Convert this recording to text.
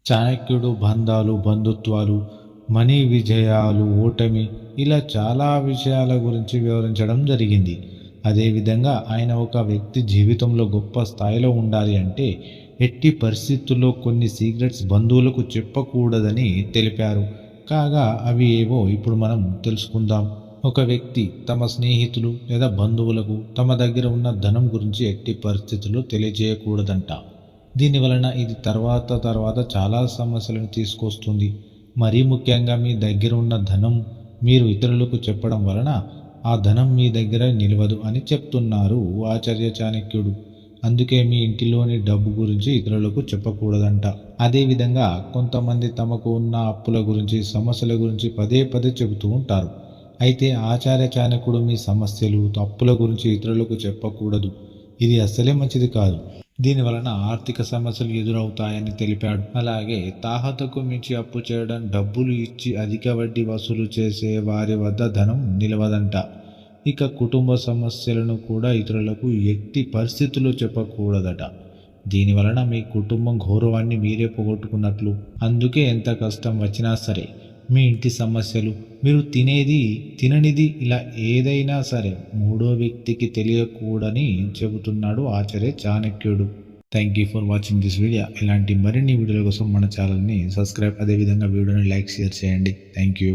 చాణక్యుడు బంధాలు, బంధుత్వాలు, మనీ విజయాలు, ఓటమి ఇలా చాలా విషయాల గురించి వివరించడం జరిగింది. అదేవిధంగా ఆయన ఒక వ్యక్తి జీవితంలో గొప్ప స్థాయిలో ఉండాలి అంటే ఎట్టి పరిస్థితుల్లో కొన్ని సీక్రెట్స్ బంధువులకు చెప్పకూడదని తెలిపారు. కాగా అవి ఏవో ఇప్పుడు మనం తెలుసుకుందాం. ఒక వ్యక్తి తమ స్నేహితులు లేదా బంధువులకు తమ దగ్గర ఉన్న ధనం గురించి ఎట్టి పరిస్థితుల్లో తెలియజేయకూడదంట. దీనివలన ఇది తర్వాత చాలా సమస్యలను తీసుకొస్తుంది. మరీ ముఖ్యంగా మీ దగ్గర ఉన్న ధనం మీరు ఇతరులకు చెప్పడం వలన ఆ ధనం మీ దగ్గర నిలవదు అని చెప్తున్నారు ఆచార్య చాణక్యుడు. అందుకే మీ ఇంటిలోని డబ్బు గురించి ఇతరులకు చెప్పకూడదంట. అదేవిధంగా కొంతమంది తమకు ఉన్న అప్పుల గురించి, సమస్యల గురించి పదే చెబుతూ ఉంటారు. అయితే ఆచార్య చాణక్యుడు మీ సమస్యలు, అప్పుల గురించి ఇతరులకు చెప్పకూడదు. ఇది అస్సలే మంచిది కాదు. దీనివలన ఆర్థిక సమస్యలు ఎదురవుతాయని తెలిపాడు. అలాగే తాహతకు మించి అప్పు చేయడం, డబ్బులు ఇచ్చి అధిక వడ్డీ వసూలు చేసే వారి వద్ద ధనం నిలవదంట. ఇక కుటుంబ సమస్యలను కూడా ఇతరులకు ఎట్టి పరిస్థితుల్లో చెప్పకూడదట. దీనివలన మీ కుటుంబం గౌరవాన్ని మీరే పోగొట్టుకున్నట్లు. అందుకే ఎంత కష్టం వచ్చినా సరే మీ ఇంటి సమస్యలు, మీరు తినేది తిననిది ఇలా ఏదైనా సరే మూడో వ్యక్తికి తెలియకూడని చెబుతున్నాడు ఆచార్య చాణక్యుడు. Thank you for watching this video. ఇలాంటి మరిన్ని వీడియోల కోసం మన ఛానల్ని సబ్స్క్రైబ్, అదేవిధంగా వీడియోని లైక్, షేర్ చేయండి. Thank you.